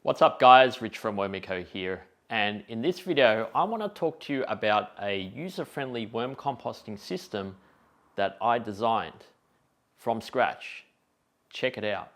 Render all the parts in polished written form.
What's up guys, Rich from Wormico here, and in this video I want to talk to you about a user-friendly worm composting system that I designed from scratch. Check it out.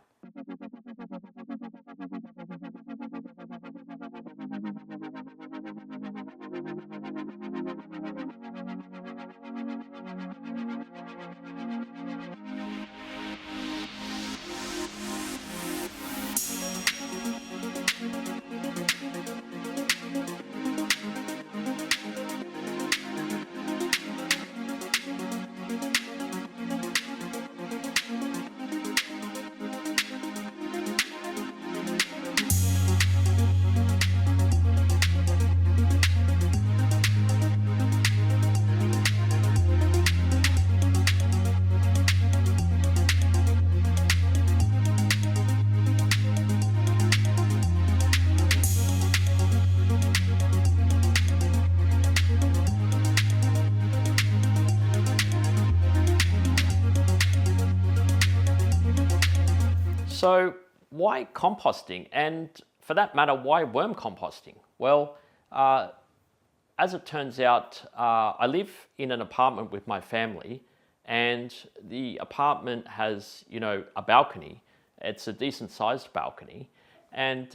So why composting, and for that matter, why worm composting? Well, as it turns out, I live in an apartment with my family, and the apartment has, a balcony. It's a decent sized balcony, and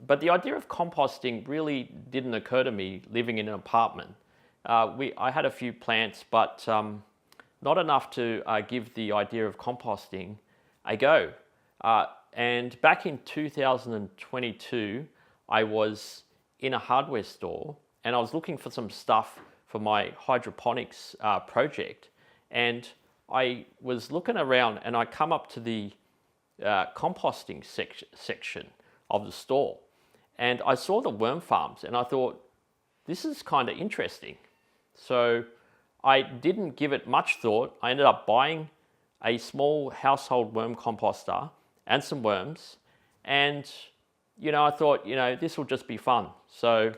but the idea of composting really didn't occur to me living in an apartment. I had a few plants, but not enough to give the idea of composting a go. And back in 2022, I was in a hardware store and I was looking for some stuff for my hydroponics project. And I was looking around and I come up to the composting section of the store. And I saw the worm farms and I thought, this is kind of interesting. So I didn't give it much thought. I ended up buying a small household worm composter and some worms, and I thought, this will just be fun. So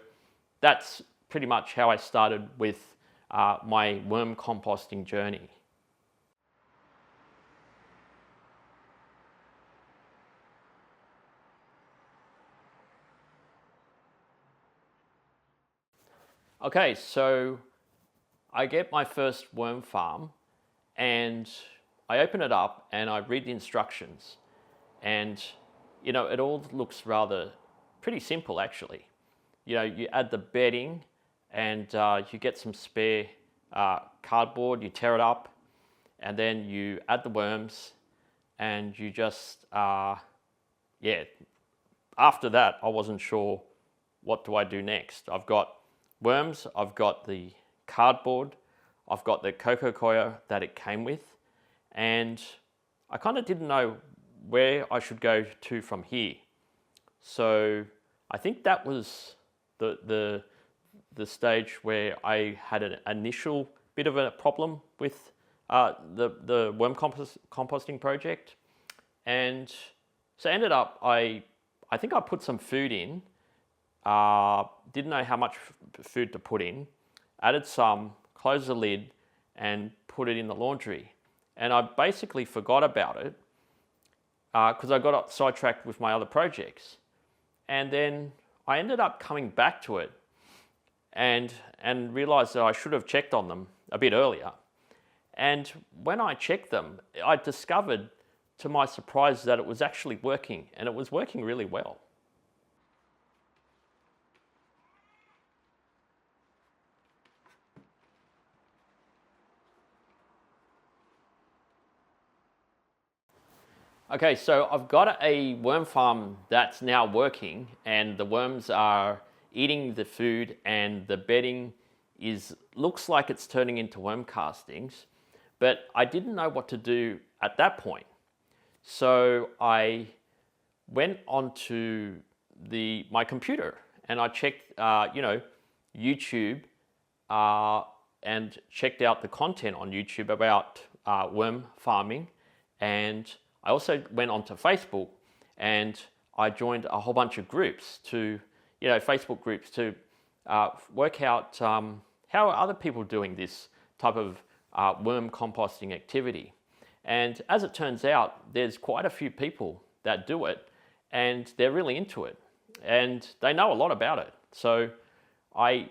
that's pretty much how I started with my worm composting journey. Okay, so I get my first worm farm and I open it up and I read the instructions. And, it all looks pretty simple actually. You add the bedding and you get some spare cardboard, you tear it up, and then you add the worms and you just, after that I wasn't sure what do I do next. I've got worms, I've got the cardboard, I've got the cocoa coir that it came with, and I kind of didn't know where I should go to from here. So I think that was the stage where I had an initial bit of a problem with the worm composting project. And so ended up, I think I put some food in, didn't know how much food to put in, added some, closed the lid and put it in the laundry. And I basically forgot about it because I got sidetracked with my other projects. And then I ended up coming back to it and realized that I should have checked on them a bit earlier. And when I checked them, I discovered to my surprise that it was actually working, and it was working really well. Okay, so I've got a worm farm that's now working, and the worms are eating the food and the bedding looks like it's turning into worm castings, but I didn't know what to do at that point. So I went onto my computer and I checked, YouTube and checked out the content on YouTube about worm farming, and I also went onto Facebook and I joined a whole bunch of groups Facebook groups to work out how are other people doing this type of worm composting activity. And as it turns out, there's quite a few people that do it, and they're really into it, and they know a lot about it. So I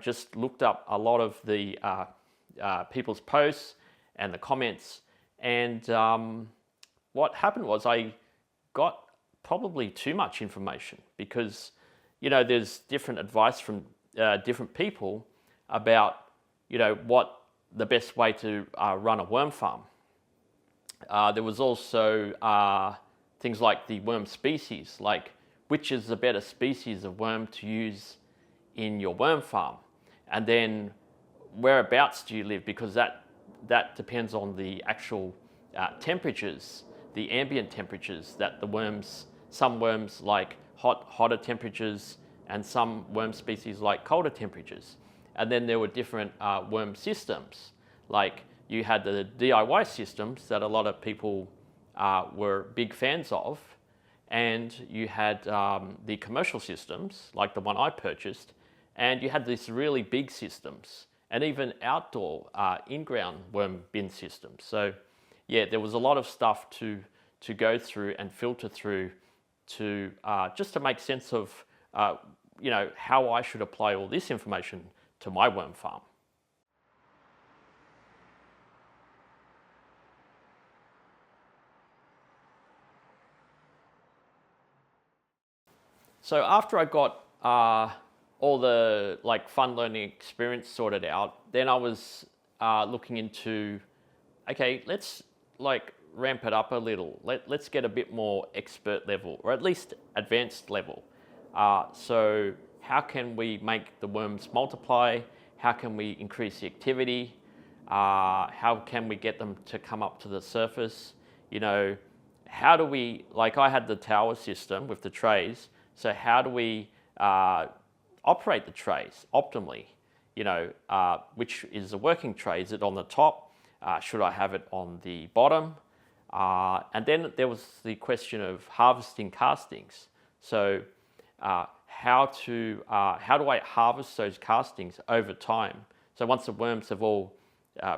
just looked up a lot of the people's posts and the comments, and what happened was I got probably too much information, because there's different advice from different people about what the best way to run a worm farm. There was also things like the worm species, like which is the better species of worm to use in your worm farm, and then whereabouts do you live, because that depends on the actual temperatures, the ambient temperatures that some worms like hotter temperatures, and some worm species like colder temperatures. And then there were different worm systems, like you had the DIY systems that a lot of people were big fans of, and you had the commercial systems like the one I purchased, and you had these really big systems, and even outdoor in-ground worm bin systems. So yeah, there was a lot of stuff to go through and filter through to just to make sense of how I should apply all this information to my worm farm. So after I got all the fun learning experience sorted out, then I was looking into, okay, let's ramp it up a little. Let's get a bit more expert level, or at least advanced level. So how can we make the worms multiply? How can we increase the activity? How can we get them to come up to the surface? How do we, I had the tower system with the trays, so how do we operate the trays optimally? Which is the working tray? Is it on the top? Should I have it on the bottom? And then there was the question of harvesting castings. So how do I harvest those castings over time? So once the worms have all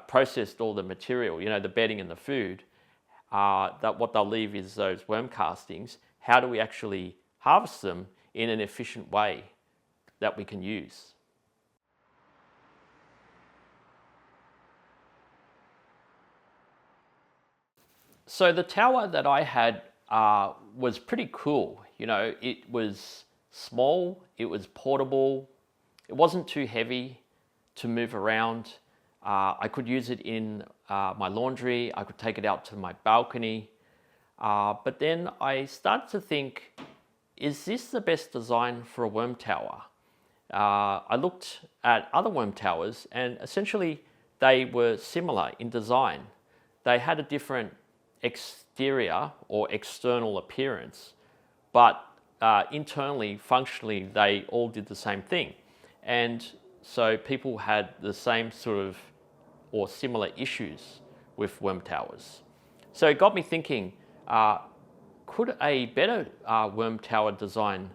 processed all the material, the bedding and the food, that what they'll leave is those worm castings. How do we actually harvest them in an efficient way that we can use? So the tower that I had was pretty cool. It was small, it was portable, it wasn't too heavy to move around. I could use it in my laundry, I could take it out to my balcony. But then I started to think, is this the best design for a worm tower? I looked at other worm towers, and essentially they were similar in design. They had a different exterior or external appearance, but internally, functionally, they all did the same thing. And so people had the same sort of or similar issues with worm towers. So it got me thinking, could a better worm tower design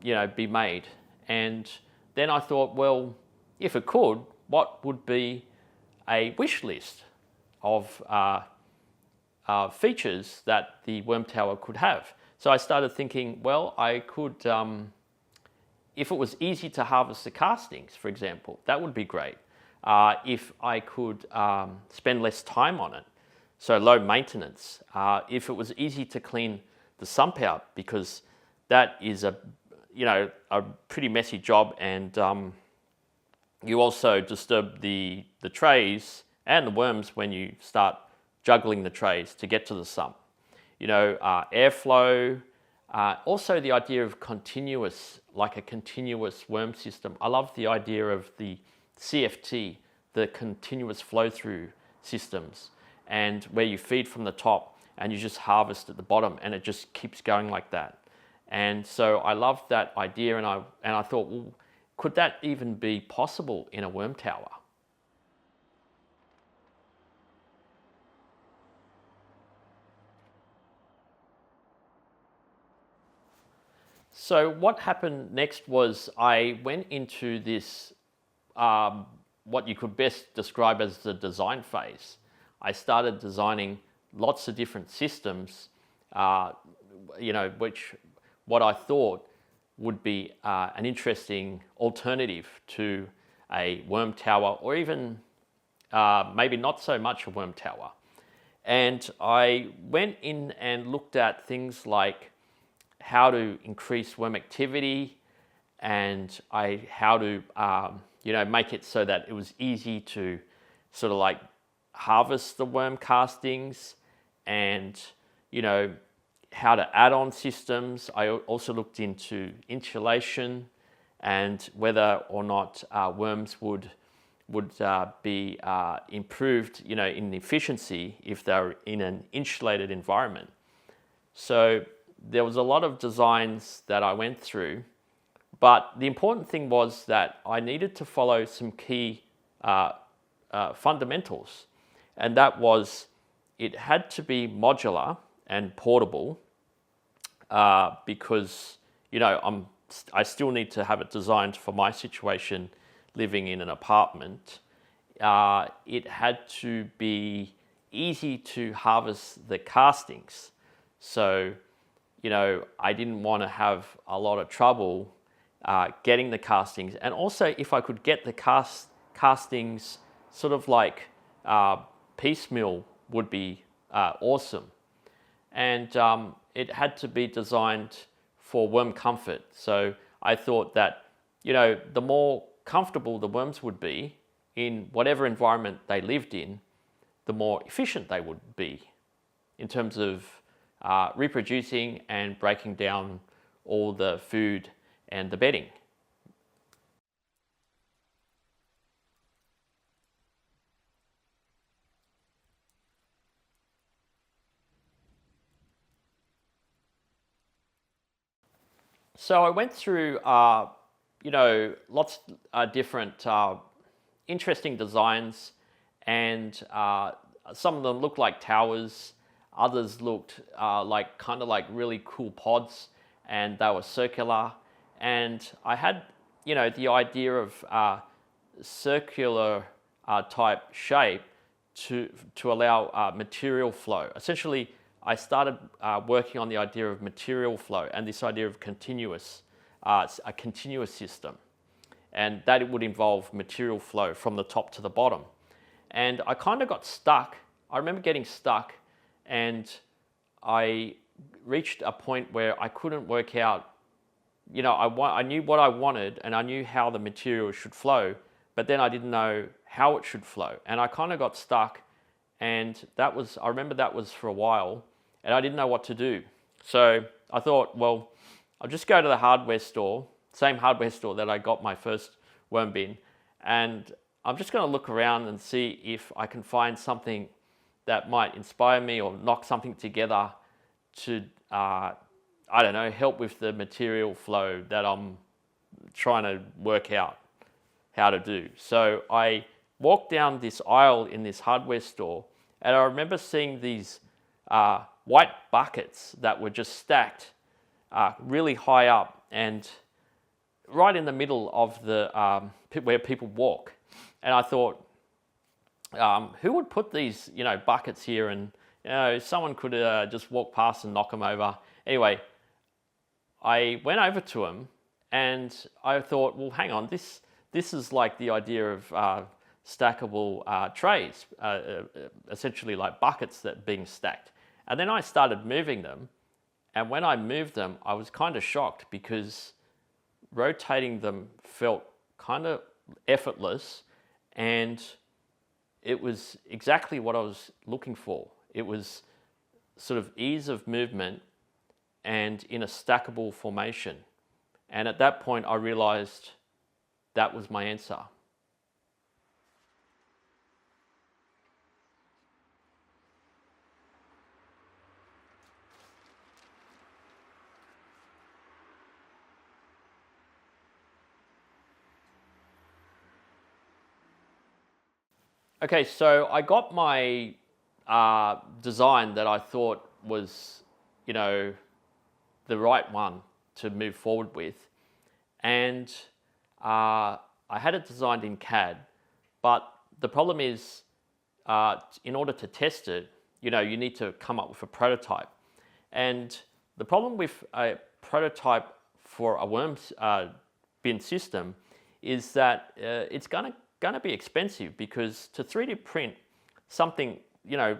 be made? And then I thought, well, if it could, what would be a wish list of features that the worm tower could have? So I started thinking, well, I could, if it was easy to harvest the castings, for example, that would be great. If I could spend less time on it, so low maintenance. If it was easy to clean the sump out, because that is a pretty messy job, and you also disturb the trays and the worms when you start juggling the trays to get to the sump. Airflow, also the idea of continuous, like a continuous worm system. I love the idea of the CFT, the continuous flow through systems, and where you feed from the top and you just harvest at the bottom, and it just keeps going like that. And so I loved that idea, and I thought, well, could that even be possible in a worm tower? So what happened next was I went into this, what you could best describe as the design phase. I started designing lots of different systems, what I thought would be an interesting alternative to a worm tower, or even maybe not so much a worm tower. And I went in and looked at things like how to increase worm activity, and how to make it so that it was easy to sort of like harvest the worm castings, and how to add on systems. I also looked into insulation and whether or not worms would be improved, in efficiency if they're in an insulated environment. So there was a lot of designs that I went through, but the important thing was that I needed to follow some key fundamentals, and that was it had to be modular and portable, because I still need to have it designed for my situation living in an apartment. It had to be easy to harvest the castings. So, I didn't want to have a lot of trouble getting the castings. And also, if I could get the castings sort of like piecemeal, would be awesome. And it had to be designed for worm comfort. So I thought that, the more comfortable the worms would be in whatever environment they lived in, the more efficient they would be in terms of reproducing and breaking down all the food and the bedding. So I went through, lots of different interesting designs, and some of them looked like towers, others looked like kind of like really cool pods, and they were circular. And I had, the idea of circular type shape to allow material flow. Essentially, I started working on the idea of material flow and this idea of a continuous system, and that it would involve material flow from the top to the bottom. And I kind of got stuck. I remember getting stuck, and I reached a point where I couldn't work out, I knew what I wanted and I knew how the material should flow, but then I didn't know how it should flow. And I kind of got stuck, and I remember that was for a while, and I didn't know what to do. So I thought, well, I'll just go to the hardware store, same hardware store that I got my first worm bin, and I'm just going to look around and see if I can find something that might inspire me or knock something together to, help with the material flow that I'm trying to work out how to do. So I walked down this aisle in this hardware store, and I remember seeing these white buckets that were just stacked really high up and right in the middle of the where people walk. And I thought, who would put these buckets here? And someone could just walk past and knock them over. Anyway, I went over to them, and I thought, well, hang on, this is like the idea of stackable trays, essentially like buckets that being stacked. And then I started moving them, and when I moved them, I was kind of shocked because rotating them felt kind of effortless, and it was exactly what I was looking for. It was sort of ease of movement and in a stackable formation. And at that point, I realized that was my answer. Okay, so I got my design that I thought was, the right one to move forward with, and I had it designed in CAD, but the problem is, in order to test it, you need to come up with a prototype, and The problem with a prototype for a worm bin system is that it's gonna be expensive, because to 3D print something, you know,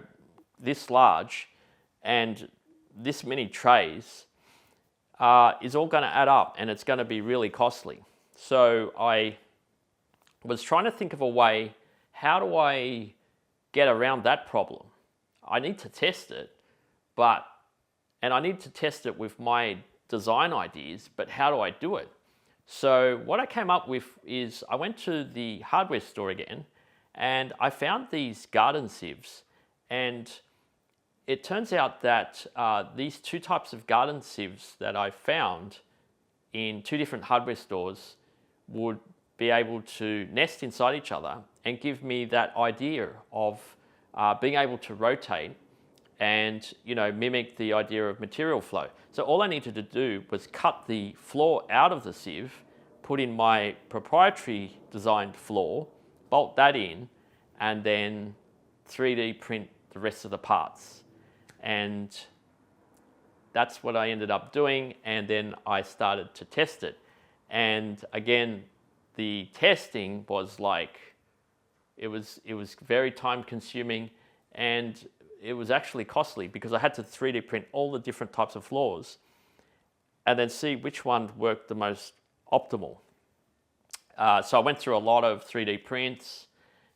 this large and this many trays is all going to add up, and it's going to be really costly. So I was trying to think of a way, how do I get around that problem? I need to test it, and I need to test it with my design ideas, but how do I do it? So what I came up with is I went to the hardware store again, and I found these garden sieves. And it turns out that these two types of garden sieves that I found in two different hardware stores would be able to nest inside each other and give me that idea of being able to rotate and, you know, mimic the idea of material flow. So all I needed to do was cut the floor out of the sieve, put in my proprietary designed floor, bolt that in, and then 3D print the rest of the parts. And that's what I ended up doing, and then I started to test it. And again, the testing was like, it was very time consuming, and it was actually costly, because I had to 3D print all the different types of floors and then see which one worked the most optimal. So I went through a lot of 3D prints,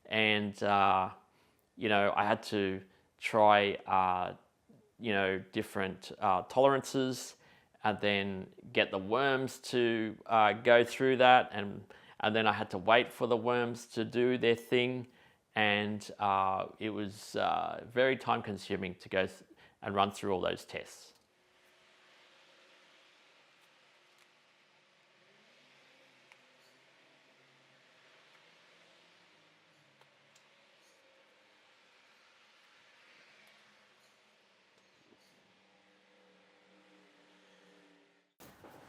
and you know, I had to try you know, different tolerances, and then get the worms to go through that, and then I had to wait for the worms to do their thing, and it was very time consuming to go and run through all those tests.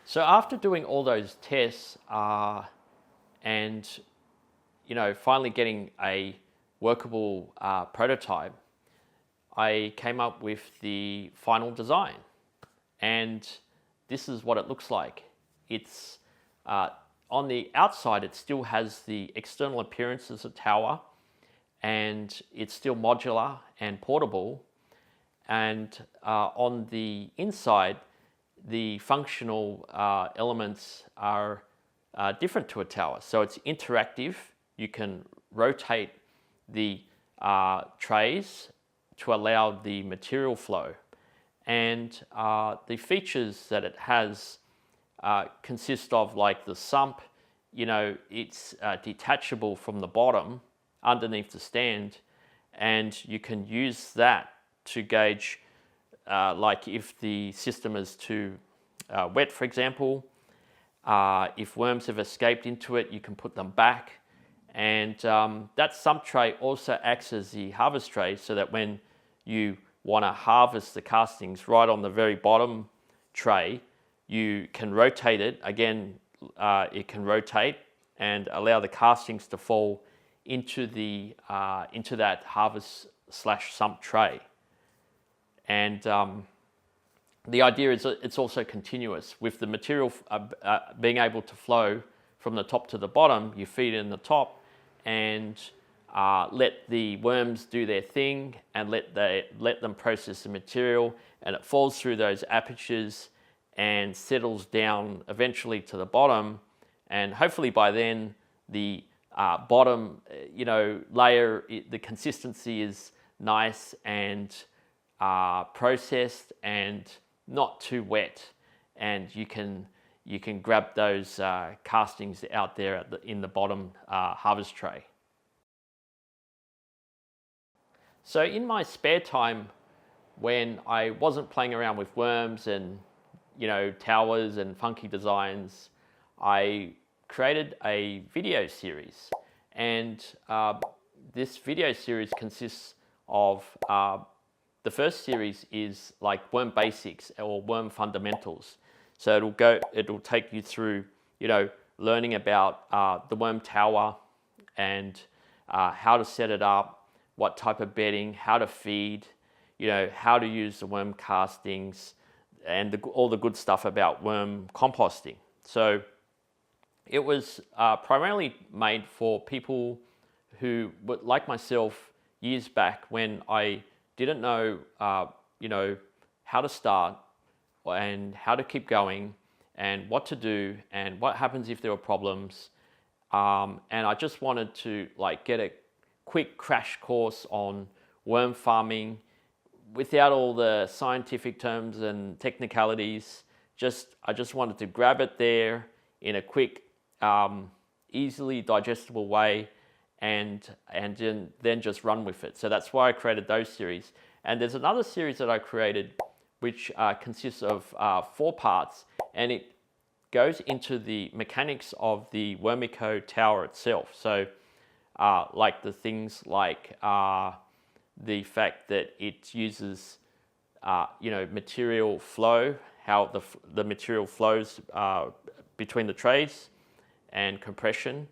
So after doing all those tests and, you know, finally getting a workable prototype, I came up with the final design. And this is what it looks like. It's on the outside, it still has the external appearance as a tower, and it's still modular and portable. And on the inside, the functional elements are different to a tower. So it's interactive. You can rotate the trays to allow the material flow. And the features that it has consist of, like the sump, you know, it's detachable from the bottom underneath the stand, and you can use that to gauge like if the system is too wet, for example. If worms have escaped into it, you can put them back. And that sump tray also acts as the harvest tray, so that when you want to harvest the castings right on the very bottom tray, you can rotate it. Again, it can rotate and allow the castings to fall into that harvest/sump tray. And the idea is that it's also continuous. With the material being able to flow from the top to the bottom, you feed in the top and let the worms do their thing, and let them process the material, and it falls through those apertures and settles down eventually to the bottom. And hopefully by then the bottom, you know, layer, the consistency is nice and processed and not too wet, and you can grab those castings out there in the bottom harvest tray. So in my spare time, when I wasn't playing around with worms and, you know, towers and funky designs, I created a video series. And this video series consists of the first series is like worm basics or worm fundamentals. So it'll take you through, you know, learning about the worm tower and how to set it up, what type of bedding, how to feed, you know, how to use the worm castings, all the good stuff about worm composting. So it was primarily made for people who, like myself, years back when I didn't know, how to start and how to keep going and what to do and what happens if there were problems. And I just wanted to get a quick crash course on worm farming without all the scientific terms and technicalities. I just wanted to grab it there in a quick, easily digestible way, and then just run with it. So that's why I created those series. And there's another series that I created which consists of 4 parts, and it goes into the mechanics of the Wormico tower itself. So like the things like the fact that it uses material flow, how the material flows between the trays, and compression,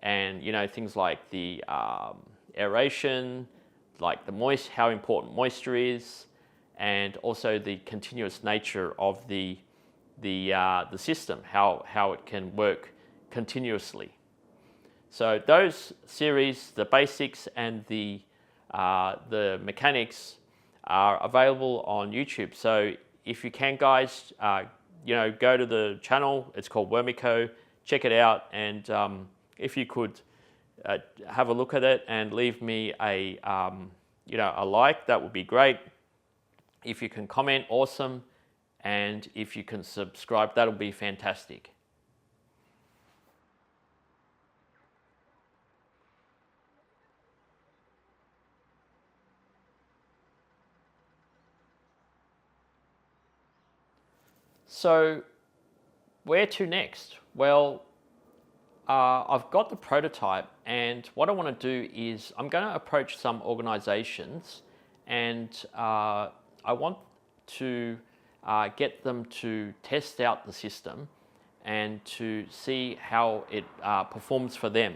and things like the aeration, like how important moisture is, and also the continuous nature of the system, how it can work continuously. So those series, the basics and the mechanics, are available on YouTube. So if you can, guys, go to the channel. It's called Wormico. Check it out, and if you could have a look at it and leave me a like, that would be great. If you can comment, awesome. And if you can subscribe, that'll be fantastic. So where to next? Well, I've got the prototype, and what I want to do is I'm going to approach some organizations, and I want to get them to test out the system and to see how it performs for them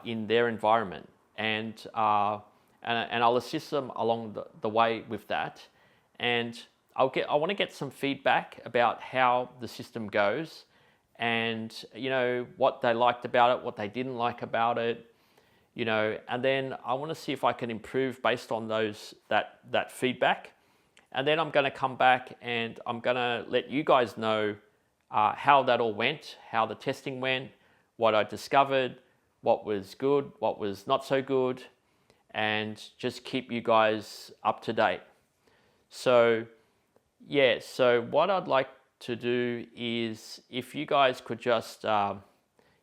in their environment, and I'll assist them along the way with that. And I want to get some feedback about how the system goes, and what they liked about it, what they didn't like about it, and then I want to see if I can improve based on that feedback. And then I'm going to come back and I'm going to let you guys know how that all went, how the testing went, what I discovered, what was good, what was not so good, and just keep you guys up to date. So yeah, so what I'd like to do is, if you guys could just, I've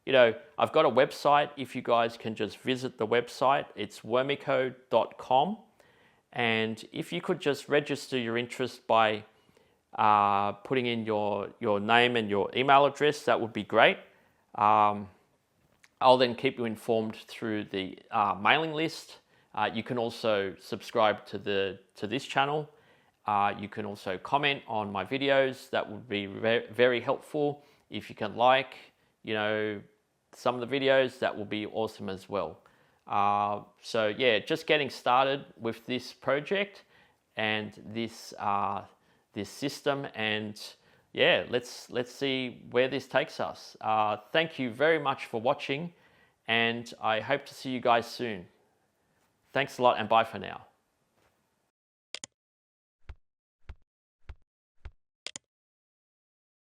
got a website. If you guys can just visit the website, it's wormico.com. And if you could just register your interest by putting in your name and your email address, that would be great. I'll then keep you informed through the mailing list. You can also subscribe to this channel. You can also comment on my videos. That would be very helpful. If you can some of the videos, that will be awesome as well. So yeah, just getting started with this project and this system, and yeah, let's see where this takes us. Thank you very much for watching, and I hope to see you guys soon. Thanks a lot, and bye for now.